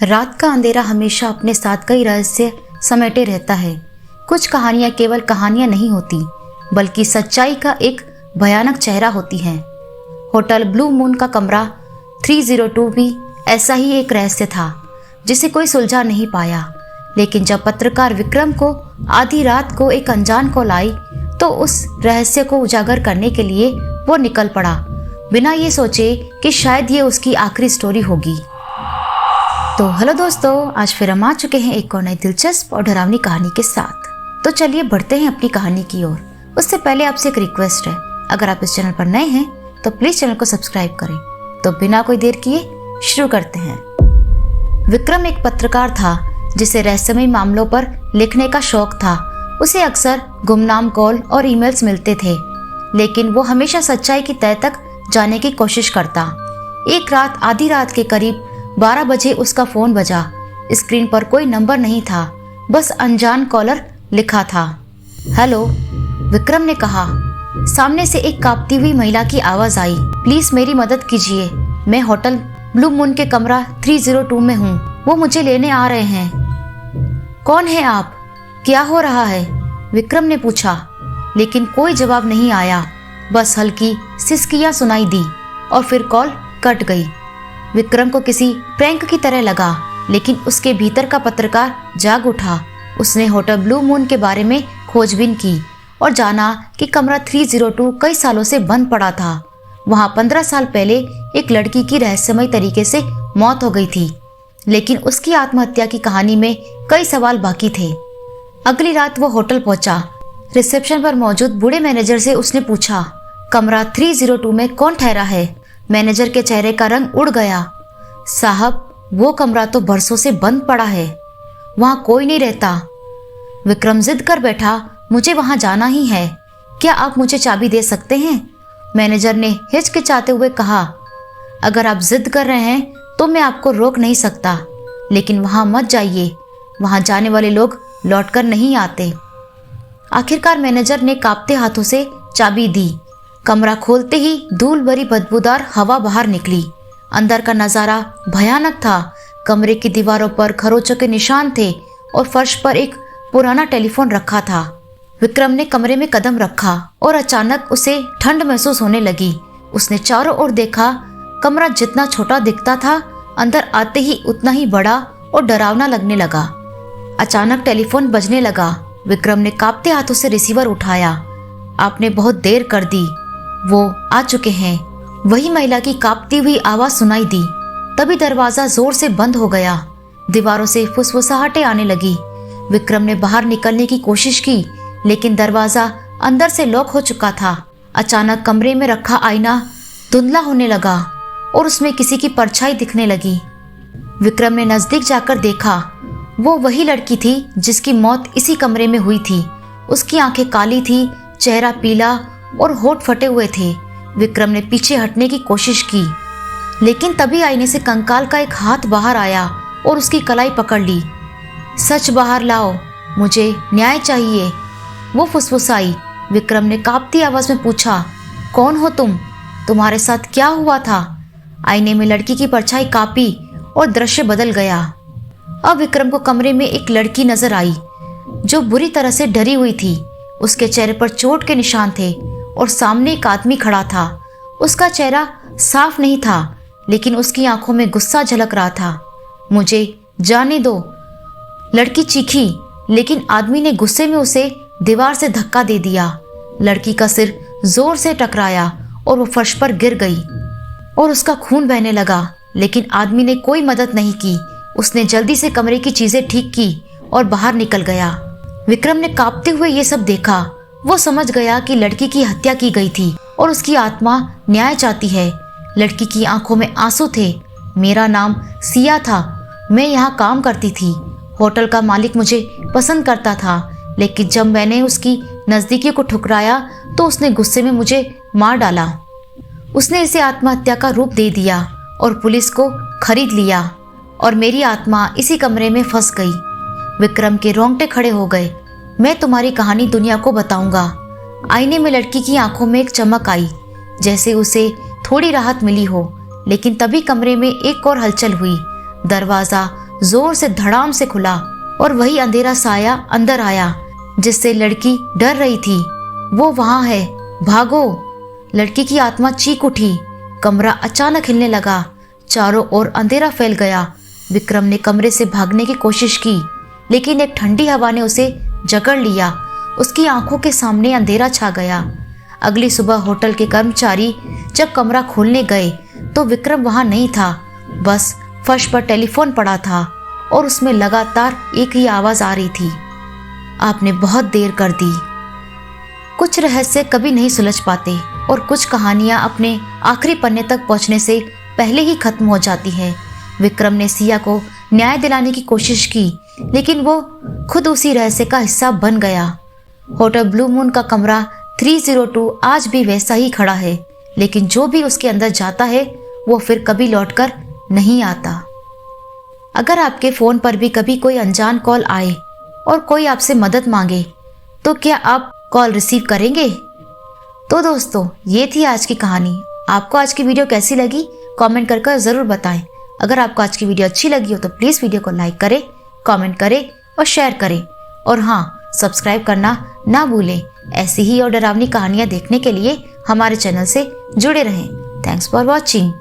रात का अंधेरा हमेशा अपने साथ कई रहस्य समेटे रहता है। कुछ कहानियां केवल कहानियां नहीं होती, बल्कि सच्चाई का एक भयानक चेहरा होती हैं। होटल ब्लू मून का कमरा 302 भी ऐसा ही एक रहस्य था, जिसे कोई सुलझा नहीं पाया। लेकिन जब पत्रकार विक्रम को आधी रात को एक अनजान कॉल आई, तो उस रहस्य को उजागर करने के लिए वो निकल पड़ा, बिना ये सोचे कि शायद ये उसकी आखिरी स्टोरी होगी। तो हेलो दोस्तों, आज फिर हम आ चुके हैं एक और नई दिलचस्प और डरावनी कहानी के साथ। तो चलिए बढ़ते हैं अपनी कहानी की ओर। उससे पहले आपसे एक रिक्वेस्ट है, अगर आप इस चैनल पर नए हैं तो प्लीज चैनल को सब्सक्राइब करें। तो बिना कोई देर किए शुरू करते हैं। विक्रम एक पत्रकार था जिसे रहस्यमय मामलों पर लिखने का शौक था। उसे अक्सर गुमनाम कॉल और ईमेल्स मिलते थे, लेकिन वो हमेशा सच्चाई की तह तक जाने की कोशिश करता। एक रात आधी रात के करीब 12 बजे उसका फोन बजा। स्क्रीन पर कोई नंबर नहीं था, बस अनजान कॉलर लिखा था। हेलो, विक्रम ने कहा। सामने से एक कांपती हुई महिला की आवाज आई। प्लीज मेरी मदद कीजिए, मैं होटल ब्लू मून के कमरा 302 में हूँ। वो मुझे लेने आ रहे हैं। कौन है आप? क्या हो रहा है? विक्रम ने पूछा, लेकिन कोई जवाब नहीं आया। बस हल्की सिसकियां सुनाई दी और फिर कॉल कट गई। विक्रम को किसी प्रैंक की तरह लगा, लेकिन उसके भीतर का पत्रकार जाग उठा। उसने होटल ब्लू मून के बारे में खोजबीन की और जाना कि कमरा 302 कई सालों से बंद पड़ा था। वहां 15 साल पहले एक लड़की की रहस्यमय तरीके से मौत हो गई थी, लेकिन उसकी आत्महत्या की कहानी में कई सवाल बाकी थे। अगली रात वो होटल पहुंचा। रिसेप्शन पर मौजूद बूढ़े मैनेजर से उसने पूछा, कमरा 302 में कौन ठहरा है? मैनेजर के चेहरे का रंग उड़ गया। साहब, वो कमरा तो बरसों से बंद पड़ा है, वहां कोई नहीं रहता। विक्रम जिद कर बैठा, मुझे वहां जाना ही है। क्या आप मुझे चाबी दे सकते हैं? मैनेजर ने हिचकिचाते हुए कहा, अगर आप जिद कर रहे हैं तो मैं आपको रोक नहीं सकता, लेकिन वहां मत जाइए। वहां जाने वाले लोग लौटकर नहीं आते। आखिरकार मैनेजर ने कांपते हाथों से चाबी दी। कमरा खोलते ही धूल भरी बदबूदार हवा बाहर निकली। अंदर का नजारा भयानक था। कमरे की दीवारों पर खरोचों के निशान थे और फर्श पर एक पुराना टेलीफोन रखा था। विक्रम ने कमरे में कदम रखा और अचानक उसे ठंड महसूस होने लगी। उसने चारों ओर देखा। कमरा जितना छोटा दिखता था, अंदर आते ही उतना ही बड़ा और डरावना लगने लगा। अचानक टेलीफोन बजने लगा। विक्रम ने कांपते हाथों से रिसीवर उठाया। आपने बहुत देर कर दी, वो आ चुके हैं। वही महिला की कांपती हुई आवाज सुनाई दी। तभी दरवाजा जोर से बंद हो गया। दीवारों से फुसफुसाहटें आने लगी। विक्रम ने बाहर निकलने की कोशिश की, लेकिन दरवाजा अंदर से लॉक हो चुका था। अचानक कमरे में रखा आईना धुंधला होने लगा और उसमें किसी की परछाई दिखने लगी। विक्रम ने नजदीक जाकर देखा। वो वही लड़की थी जिसकी मौत इसी कमरे में हुई थी। उसकी आंखें काली थी, चेहरा पीला और होंठ फटे हुए थे। विक्रम ने पीछे हटने की कोशिश की, लेकिन तभी आईने से कंकाल का एक हाथ बाहर आया और उसकी कलाई पकड़ ली। सच बाहर लाओ, मुझे न्याय चाहिए, वो फुसफुसाई। विक्रम ने कांपती आवाज में पूछा, कौन हो तुम? तुम्हारे साथ क्या हुआ था? आईने में लड़की की परछाई कांपी और दृश्य बदल गया। अब विक्रम को कमरे में एक लड़की नजर आई जो बुरी तरह से डरी हुई थी। उसके चेहरे पर चोट के निशान थे और सामने एक आदमी खड़ा था। उसका चेहरा साफ नहीं था, लेकिन उसकी आंखों में गुस्सा झलक रहा था। मुझे जाने दो, लड़की चीखी, लेकिन आदमी ने गुस्से में उसे दीवार से धक्का दे दिया। लड़की का सिर जोर से टकराया और वो फर्श पर गिर गई और उसका खून बहने लगा, लेकिन आदमी ने कोई मदद नहीं की। उसने जल्दी से कमरे की चीजें ठीक की और बाहर निकल गया। विक्रम ने कांपते हुए ये सब देखा। वो समझ गया कि लड़की की हत्या की गई थी और उसकी आत्मा न्याय चाहती है। लड़की की आंखों में आंसू थे। मेरा नाम सिया था, मैं यहाँ काम करती थी। होटल का मालिक मुझे पसंद करता था, लेकिन जब मैंने उसकी नजदीकी को ठुकराया तो उसने गुस्से में मुझे मार डाला। उसने इसे आत्महत्या का रूप दे दिया और पुलिस को खरीद लिया और मेरी आत्मा इसी कमरे में फंस गई। विक्रम के रोंगटे खड़े हो गए। मैं तुम्हारी कहानी दुनिया को बताऊंगा। आईने में लड़की की आंखों में एक चमक आई, जैसे उसे थोड़ी राहत मिली हो, लेकिन तभी कमरे में एक और हलचल हुई। दरवाजा जोर से धड़ाम से खुला और वही अंधेरा साया अंदर आया जिससे लड़की डर रही थी। वो वहां है, भागो। लड़की की आत्मा चीख उठी। कमरा अचानक हिलने लगा। चारों ओर अंधेरा फैल गया। विक्रम ने कमरे से भागने की कोशिश की, लेकिन एक ठंडी हवा ने उसे जकड़ लिया। उसकी आंखों के सामने अंधेरा छा गया। अगली सुबह होटल के कर्मचारी जब कमरा खोलने गए तो विक्रम वहां नहीं था। बस फर्श पर टेलीफोन पड़ा था और उसमें लगातार एक ही आवाज आ रही थी, आपने बहुत देर कर दी। कुछ रहस्य कभी नहीं सुलझ पाते और कुछ कहानियां अपने आखिरी पन्ने तक पहुंचने से पहले ही खत्म हो जाती है। विक्रम ने सिया को न्याय दिलाने की कोशिश की, लेकिन वो खुद उसी रहस्य का हिस्सा बन गया। होटल ब्लू मून का कमरा 302 आज भी वैसा ही खड़ा है, लेकिन जो भी उसके अंदर जाता है वो फिर कभी लौटकर नहीं आता। अगर आपके फोन पर भी कभी कोई अनजान कॉल आए और कोई आपसे मदद मांगे तो क्या आप कॉल रिसीव करेंगे? तो दोस्तों, ये थी आज की कहानी। आपको आज की वीडियो कैसी लगी कमेंट कर ज़रूर बताएं। अगर आपको आज की वीडियो अच्छी लगी हो तो प्लीज़ वीडियो को लाइक करें, कमेंट करें और शेयर करें। और हाँ, सब्सक्राइब करना ना भूलें। ऐसी ही और डरावनी कहानियाँ देखने के लिए हमारे चैनल से जुड़े रहें। Thanks for watching.